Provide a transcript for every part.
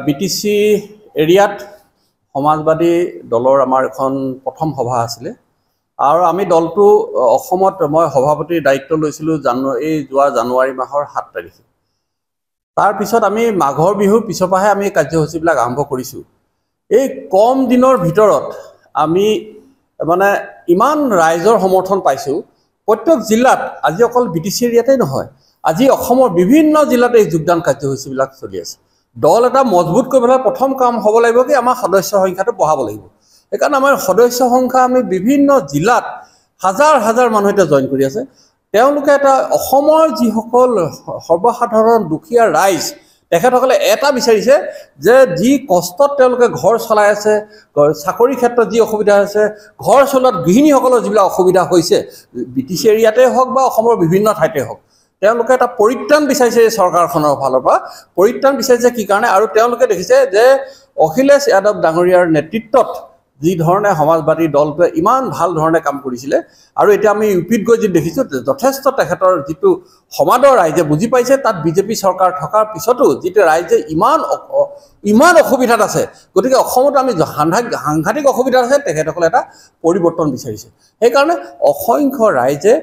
BTC এৰিয়াত সমাজবাদী দলৰ আমাৰ এখন প্ৰথম সভা আছিলে আৰু আমি দলটো অসমত মই সভাপতিৰ দায়িত্ব লৈছিলোঁ এই যোৱা জানুৱাৰী মাহৰ 7 তাৰিখে। তাৰ পিছত আমি মাঘৰ বিহুৰ পিছৰ পৰাহে আমি কাৰ্যসূচীবিলাক আৰম্ভ কৰিছোঁ। এই কম দিনৰ ভিতৰত আমি মানে ইমান ৰাইজৰ সমৰ্থন পাইছোঁ। প্ৰত্যেক জিলাত আজি অকল বিটিসি এৰিয়াতেই নহয়, আজি অসমৰ বিভিন্ন জিলাতে এই যোগদান কাৰ্যসূচীবিলাক চলি আছে। দল এটা মজবুত কৰিবলৈ প্ৰথম কাম হ'ব লাগিব কি আমাৰ সদস্য সংখ্যাটো বঢ়াব লাগিব। সেইকাৰণে আমাৰ সদস্য সংখ্যা আমি বিভিন্ন জিলাত হাজাৰ হাজাৰ মানুহ এতিয়া জইন কৰি আছে। তেওঁলোকে এটা অসমৰ যিসকল সৰ্বসাধাৰণ দুখীয়া ৰাইজ তেখেতসকলে এটা বিচাৰিছে যে যি কষ্টত তেওঁলোকে ঘৰ চলাই আছে, চাকৰি ক্ষেত্ৰত যি অসুবিধা আছে, ঘৰ চলোৱাত গৃহিণীসকলৰ যিবিলাক অসুবিধা হৈছে বিটিসি এৰিয়াতে হওক বা অসমৰ বিভিন্ন ঠাইতে হওক, তেওঁলোকে এটা পৰিত্ৰাণ বিচাৰিছে এই চৰকাৰখনৰ ফালৰ পৰা। পৰিত্ৰাণ বিচাৰিছে কি কাৰণে? আৰু তেওঁলোকে দেখিছে যে অখিলেশ যাদৱ ডাঙৰীয়াৰ নেতৃত্বত যি ধৰণে সমাজবাদী দলটোৱে ইমান ভাল ধৰণে কাম কৰিছিলে আৰু এতিয়া আমি ইউপিত গৈ যি দেখিছোঁ যথেষ্ট তেখেতৰ যিটো সমাদৰ ৰাইজে বুজি পাইছে, তাত বিজেপি চৰকাৰ থকাৰ পিছতো যিটো ৰাইজে ইমান অসুবিধাত আছে, গতিকে অসমতো আমি সাংঘাতিক অসুবিধাত আছে, তেখেতসকলে এটা পৰিৱৰ্তন বিচাৰিছে। সেইকাৰণে অসংখ্য ৰাইজে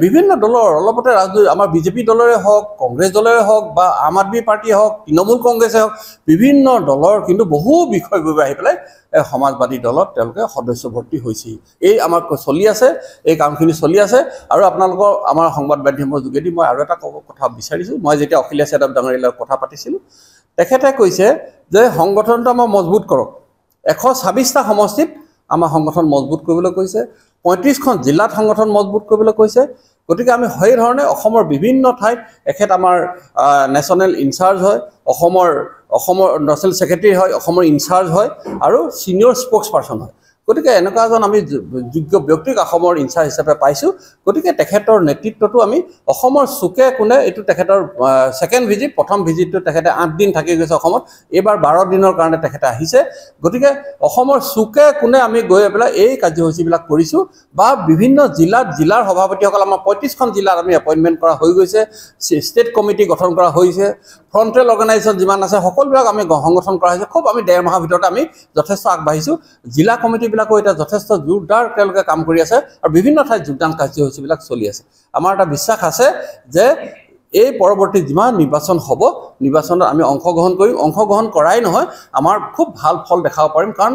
বিভিন্ন দলৰ অলপতে আমাৰ বিজেপি দলৰে হওক, কংগ্ৰেছ দলৰে হওক বা আম আদমি পাৰ্টিয়ে হওক, তৃণমূল কংগ্ৰেছে হওক, বিভিন্ন দলৰ কিন্তু বহু বিষয়ববীয়া আহি পেলাই সমাজবাদী দলত তেওঁলোকে সদস্য ভৰ্তি হৈছেই। এই আমাৰ চলি আছে, এই কামখিনি চলি আছে। আৰু আপোনালোকৰ আমাৰ সংবাদ মাধ্যমৰ যোগেদি মই আৰু এটা কথা বিচাৰিছোঁ। মই যেতিয়া অখিলেশ যাদৱ ডাঙৰীয়াৰ লগত কথা পাতিছিলোঁ, তেখেতে কৈছে যে সংগঠনটো আমাৰ মজবুত কৰক। 126টা সমষ্টিত আমাৰ সংগঠন মজবুত কৰিবলৈ কৈছে, 35খন জিলাত সংগঠন মজবুত কৰিবলৈ কৈছে। গতিকে আমি সেইধৰণে অসমৰ বিভিন্ন ঠাইত এখেত আমাৰ নেশ্যনেল ইনচাৰ্জ হয়, অসমৰ নেশ্যনেল ছেক্ৰেটাৰী হয়, অসমৰ ইনচাৰ্জ হয় আৰু ছিনিয়ৰ স্প'ক্স পাৰ্চন হয়। গতিকে এনেকুৱা এজন আমি যোগ্য ব্যক্তিক অসমৰ ইনচাৰ্জ হিচাপে পাইছোঁ। গতিকে তেখেতৰ নেতৃত্বটো আমি অসমৰ চুকে কোণে, এইটো তেখেতৰ ছেকেণ্ড ভিজিট, প্ৰথম ভিজিটটো তেখেতে 8 দিন থাকি গৈছে অসমত, এইবাৰ 12 দিনৰ কাৰণে তেখেতে আহিছে। গতিকে অসমৰ চুকে কোণে আমি গৈ পেলাই এই কাৰ্যসূচীবিলাক কৰিছোঁ বা বিভিন্ন জিলাৰ সভাপতিসকল আমাৰ 35খন জিলাত আমি এপইণ্টমেণ্ট কৰা হৈ গৈছে, ষ্টেট কমিটি গঠন কৰা হৈছে, ফ্ৰণ্টেল অৰ্গেনাইজেশ্যন যিমান আছে সকলোবিলাক আমি সংগঠন কৰা হৈছে। খুব আমি 1.5 মাহৰ ভিতৰতে আমি যথেষ্ট আগবাঢ়িছোঁ। জিলা কমিটিবিলাকো এতিয়া যথেষ্ট জোৰদাৰ তেওঁলোকে কাম কৰি আছে আৰু বিভিন্ন ঠাইত যোগদান কাৰ্যসূচীবিলাক চলি আছে। আমাৰ এটা বিশ্বাস আছে যে এই পৰৱৰ্তী যিমান নিৰ্বাচন হ'ব, নিৰ্বাচনত আমি অংশগ্ৰহণ কৰিম। অংশগ্ৰহণ কৰাই নহয়, আমাৰ খুব ভাল ফল দেখাব পাৰিম। কাৰণ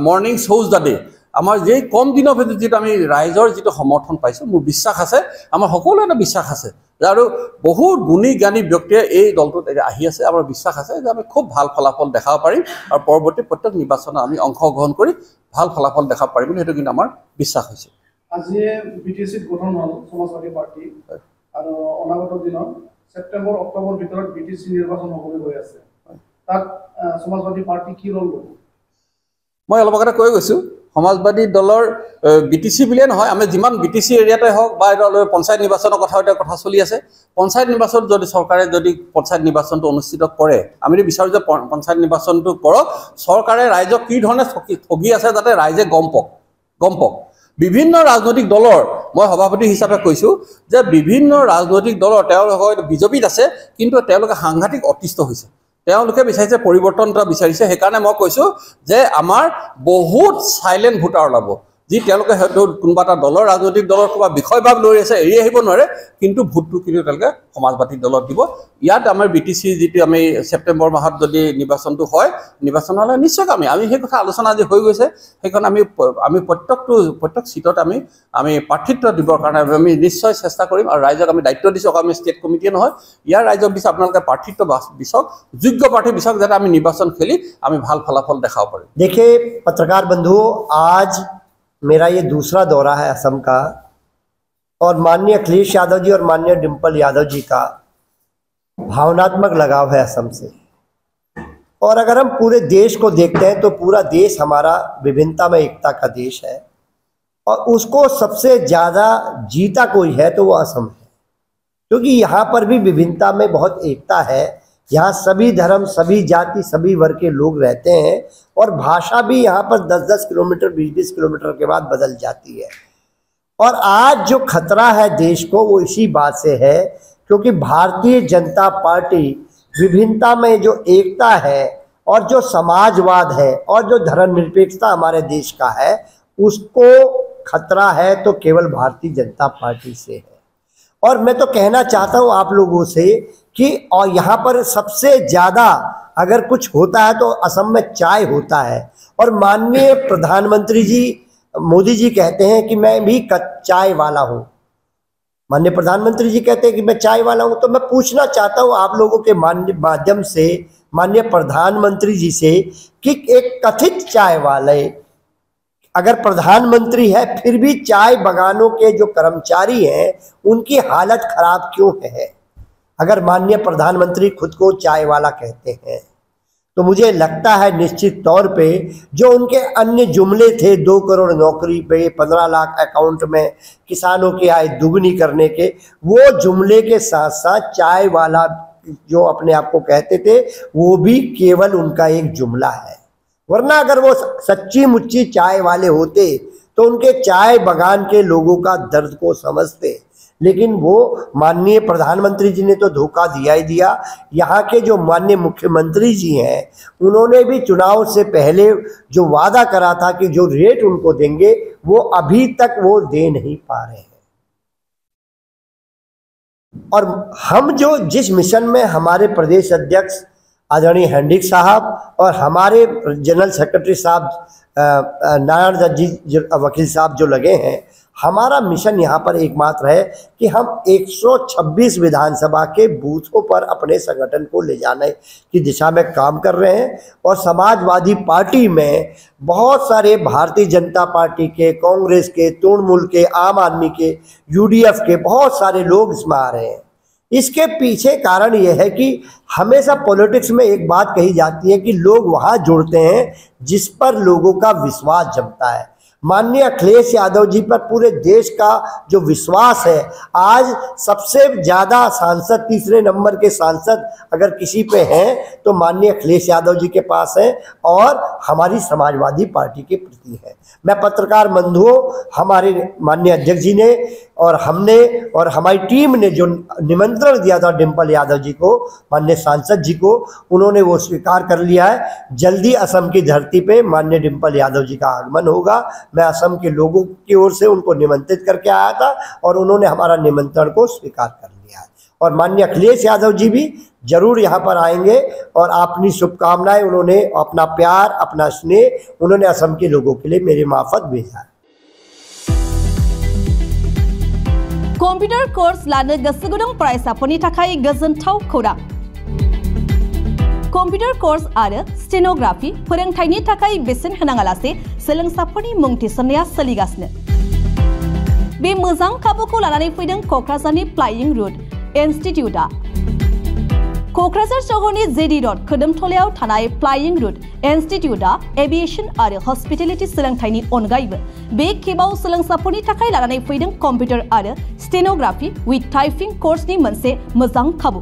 মৰ্ণিং শ্ব'জ দ্য ডে, আমাৰ যেই কম দিনৰ ভিতৰত যিটো আমি ৰাইজৰ যিটো সমৰ্থন পাইছোঁ, মোৰ বিশ্বাস আছে, আমাৰ সকলো এটা বিশ্বাস আছে আৰু বহুত গুণী জ্ঞানী ব্যক্তিয়ে এই দলটোত আহি আছে। আমাৰ বিশ্বাস আছে যে আমি খুব ভাল ফলাফল দেখাব পাৰিম আৰু পৰৱৰ্তী প্ৰত্যেক নিৰ্বাচনত আমি অংশগ্ৰহণ কৰি ভাল ফলাফল দেখাব পাৰিম বুলি সেইটো কিন্তু আমাৰ বিশ্বাস হৈছে। আজি বিটিসিত গঠন হ'ল সমাজবাদী পাৰ্টি আৰু অনাগত দিনত ছেপ্টেম্বৰ অক্টোবৰ ভিতৰত বিটিসি নিৰ্বাচন হ'বলৈ গৈ আছে। তাত সমাজবাদী পাৰ্টি কি ৰ'ল ল'ব? মই অলপ আগতে কৈ গৈছোঁ, সমাজবাদী দলৰ বিটিসি বুলিয়ে নহয়, আমি যিমান বিটিসি এৰিয়াতে হওক বা পঞ্চায়ত নিৰ্বাচনৰ কথা চলি আছে। পঞ্চায়ত নিৰ্বাচনত যদি চৰকাৰে পঞ্চায়ত নিৰ্বাচনটো অনুষ্ঠিত কৰে, আমিতো বিচাৰোঁ যে পঞ্চায়ত নিৰ্বাচনটো কৰক। চৰকাৰে ৰাইজক কি ধৰণে ঠগি আছে যাতে ৰাইজে গম পাওক। বিভিন্ন ৰাজনৈতিক দলৰ, মই সভাপতি হিচাপে কৈছোঁ যে বিভিন্ন ৰাজনৈতিক দলৰ তেওঁলোকে বিজেপিত আছে, কিন্তু তেওঁলোকে সাংঘাতিক অতিষ্ঠ হৈছে। তেওঁলোকে বিচাৰিছে পৰিৱৰ্তন এটা বিচাৰিছে। সেইকাৰণে মই কৈছোঁ যে আমাৰ বহুত চাইলেণ্ট ভোটাৰ ওলাব, যি তেওঁলোকে হয়তো কোনোবা এটা দলৰ ৰাজনৈতিক দলৰ কিবা বিষয়ভাগ লৈ আছে, এৰি আহিব নোৱাৰে, কিন্তু ভোটটো কিন্তু তেওঁলোকে সমাজবাদী দলত দিব। ইয়াত আমাৰ বিটিসি যিটো আমি ছেপ্টেম্বৰ মাহত যদি নিৰ্বাচনটো হয়, নিৰ্বাচন হ'লে নিশ্চয় আমি সেই কথা আলোচনা আজি হৈ গৈছে। সেইকাৰণে আমি প্ৰত্যেক চিটত আমি প্ৰাৰ্থিত্ব দিবৰ কাৰণে আমি নিশ্চয় চেষ্টা কৰিম আৰু ৰাইজক আমি দায়িত্ব দিছোঁ। আমি ষ্টেট কমিটিয়ে নহয়, ইয়াৰ ৰাইজক দিছোঁ আপোনালোকে প্ৰাৰ্থিত্ব বিচাৰক, যোগ্য প্ৰাৰ্থী বিচাৰক, যাতে আমি নিৰ্বাচন খেলি আমি ভাল ফলাফল দেখাব পাৰোঁ। देखिए पत्रकार बंधुओं, आज मेरा ये दूसरा दौरा है असम का और माननीय अखिलेश यादव जी और माननीय डिम्पल यादव जी का भावनात्मक लगाव है असम से। और अगर हम पूरे देश को देखते हैं तो पूरा देश हमारा विभिन्नता में एकता का देश है और उसको सबसे ज़्यादा जीता कोई है तो वो असम है, क्योंकि यहाँ पर भी विभिन्नता में बहुत एकता है। यहाँ सभी धर्म, सभी जाति, सभी वर्ग के लोग रहते हैं और भाषा भी यहाँ पर 10-10 किलोमीटर, 20-20 किलोमीटर के बाद बदल जाती है। और आज जो खतरा है देश को वो इसी बात से है, क्योंकि भारतीय जनता पार्टी विभिन्नता में जो एकता है और जो समाजवाद है और जो धर्मनिरपेक्षता हमारे देश का है, उसको खतरा है तो केवल भारतीय जनता पार्टी से है। और मैं तो कहना चाहता हूं आप लोगों से कि और यहाँ पर सबसे ज़्यादा अगर कुछ होता है तो असम में चाय होता है। और माननीय प्रधानमंत्री जी मोदी जी कहते हैं कि मैं भी चाय वाला हूँ। माननीय प्रधानमंत्री जी कहते हैं कि मैं चाय वाला हूँ। तो मैं पूछना चाहता हूँ आप लोगों के माध्यम से माननीय प्रधानमंत्री जी से कि एक कथित चाय वाले अगर प्रधानमंत्री है, फिर भी चाय बगानों के जो कर्मचारी हैं उनकी हालत खराब क्यों है? अगर माननीय प्रधानमंत्री खुद को चाय वाला कहते हैं तो मुझे लगता है निश्चित तौर पे जो उनके अन्य जुमले थे 2 करोड़ नौकरी पे, 15 लाख अकाउंट में, किसानों की आय दुगनी करने के, वो जुमले के साथ साथ चाय वाला जो अपने आप को कहते थे वो भी केवल उनका एक जुमला है। वरना अगर वो सच्ची मुच्ची चाय वाले होते तो उनके चाय बगान के लोगों का दर्द को समझते। लेकिन वो माननीय प्रधानमंत्री जी ने तो धोखा दिया ही दिया। यहाँ के जो माननीय मुख्यमंत्री जी हैं उन्होंने भी चुनाव से पहले जो वादा करा था कि जो रेट उनको देंगे वो अभी तक वो दे नहीं पा रहे हैं। और हम जो जिस मिशन में हमारे प्रदेश अध्यक्ष आदरणीय हैंडिक साहब और हमारे जनरल सेक्रेटरी साहब नारायण दत्त जी वकील साहब जो लगे हैं, हमारा मिशन यहाँ पर एकमात्र है कि हम 126 विधानसभा के बूथों पर अपने संगठन को ले जाने की दिशा में काम कर रहे हैं। और समाजवादी पार्टी में बहुत सारे भारतीय जनता पार्टी के, कांग्रेस के, तृणमूल के, आम आदमी के, यूडीएफ के बहुत सारे लोग इसमें आ रहे हैं। इसके पीछे कारण यह है कि हमेशा पॉलिटिक्स में एक बात कही जाती है कि लोग वहाँ जुड़ते हैं जिस पर लोगों का विश्वास जमता है। माननीय अखिलेश यादव जी पर पूरे देश का जो विश्वास है, आज सबसे ज़्यादा सांसद, तीसरे नंबर के सांसद अगर किसी पे हैं तो माननीय अखिलेश यादव जी के पास हैं और हमारी समाजवादी पार्टी के प्रति है। मैं पत्रकार बंधुओं, हमारे माननीय अध्यक्ष जी ने और हमने और हमारी टीम ने जो निमंत्रण दिया था डिम्पल यादव जी को, माननीय सांसद जी को, उन्होंने वो स्वीकार कर लिया है। जल्दी असम की धरती पे माननीय डिम्पल यादव जी का आगमन होगा। मैं असम के लोगों की ओर से उनको निमंत्रित करके आया था और उन्होंने हमारा निमंत्रण को स्वीकार कर लिया है। और माननीय अखिलेश यादव जी भी जरूर यहाँ पर आएंगे और अपनी शुभकामनाएं, उन्होंने अपना प्यार, अपना स्नेह उन्होंने असम के लोगों के लिए मेरे मार्फत भेजा है। कम्प्यूटर कोर्स लानो गोसो गुदुं फरायसाफोरनि थाखाय गोजोनथाव खौरां। कम्प्यूटर कोर्स आरो स्टेनोग्राफी फोरोंथायनि थाखाय बेसेन होनाङालासे सोलोंसाफोरनि मुं थिसननाया सोलिगासिनो। बे मोजां खाबुखौ लानानै फैदों क'क्राझारनि फ्लाइंग रुट इनस्टिट्यूटआ। क'क्राझार सहरनि जेडी रड खोदोमथलायाव थानाय फ्लाइंग रुट इनस्टिट्यूटआ एभिएशन आरो हस्पिटेलिटी सोलोंथायनि अनगायैबो बे खेबाव सोलोंसाफोरनि थाखाय लानानै फैदों कम्पिउटार आरो स्टेनोग्राफी विथ टाइपिंग कोर्सनि मोनसे मोजां खाबु।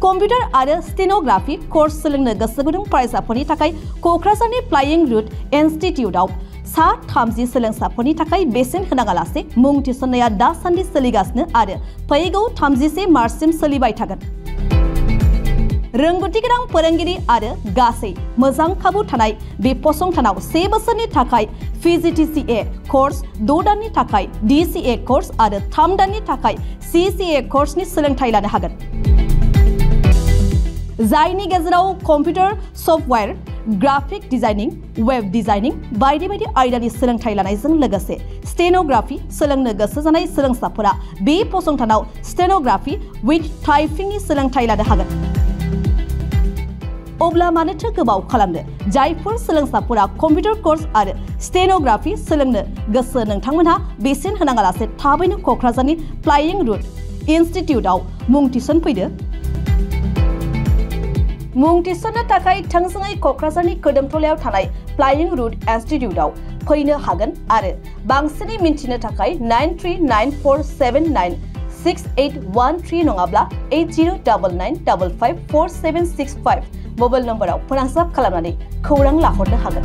कम्पिउटार आरो स्टेनोग्राफी कोर्स सोलोंनो गोसो गुदुं फरायसाफोरनि थाखाय क'क्राझारनि फ्लाइंग रुट इनस्टिट्यूटआव सा 30 सोलोंसाफोरनि थाखाय बेसेन होनाङालासे मुं थिसननाया दासान्दि सोलिगासिनो आरो फैगौ 31 मार्चसिम सोलिबाय थागोन। रोंगौथि गोनां फोरोंगिरि आरो गासै मोजां खाबु थानाय बे फसंथानाव 1 बोसोरनि थाखाय PGDCA कोर्स, 6 दाननि थाखाय DCA कोर्स आरो 3 दाननि थाखाय CCA कोर्सनि सोलोंथाय लानो हागोन। जायनि गेजेराव computer software, graphic designing, web designing बायदि बायदि आयदानि सोलोंथाय लानायजों लोगोसे स्टेनोग्राफी सोलोंनो गोसो जानाय सोलोंसाफोरा बे फसंथानाव स्टेनोग्राफी विथ टाइपिंनि सोलोंथाय लानो हागोन। अब्ला मानोथो गोबाव खालामनो? जायफोर सोलोंसाफोरा कम्पिउटार कोर्स आरो स्टेनोग्राफी सोलोंनो गोसो, नोंथांमोनहा बेसेन होनाङालासे थाबैनो क'क्राझारनि फ्लाइंग रुट इनस्टिट्यूटआव मुं थिसनफैदो। मुं थिसननो थाखाय थोंजोङै क'क्राझारनि खोदोमथलायाव थानाय फ्लाइंग रुट इनस्टिट्यूटआव फैनो हागोन आरो बांसिनै मिन्थिनो थाखाय 9394796813 नङाब्ला 8099554765 मबाइल नम्बराव फोनांजाब खालामनानै खौरां लाहरनो हागोन।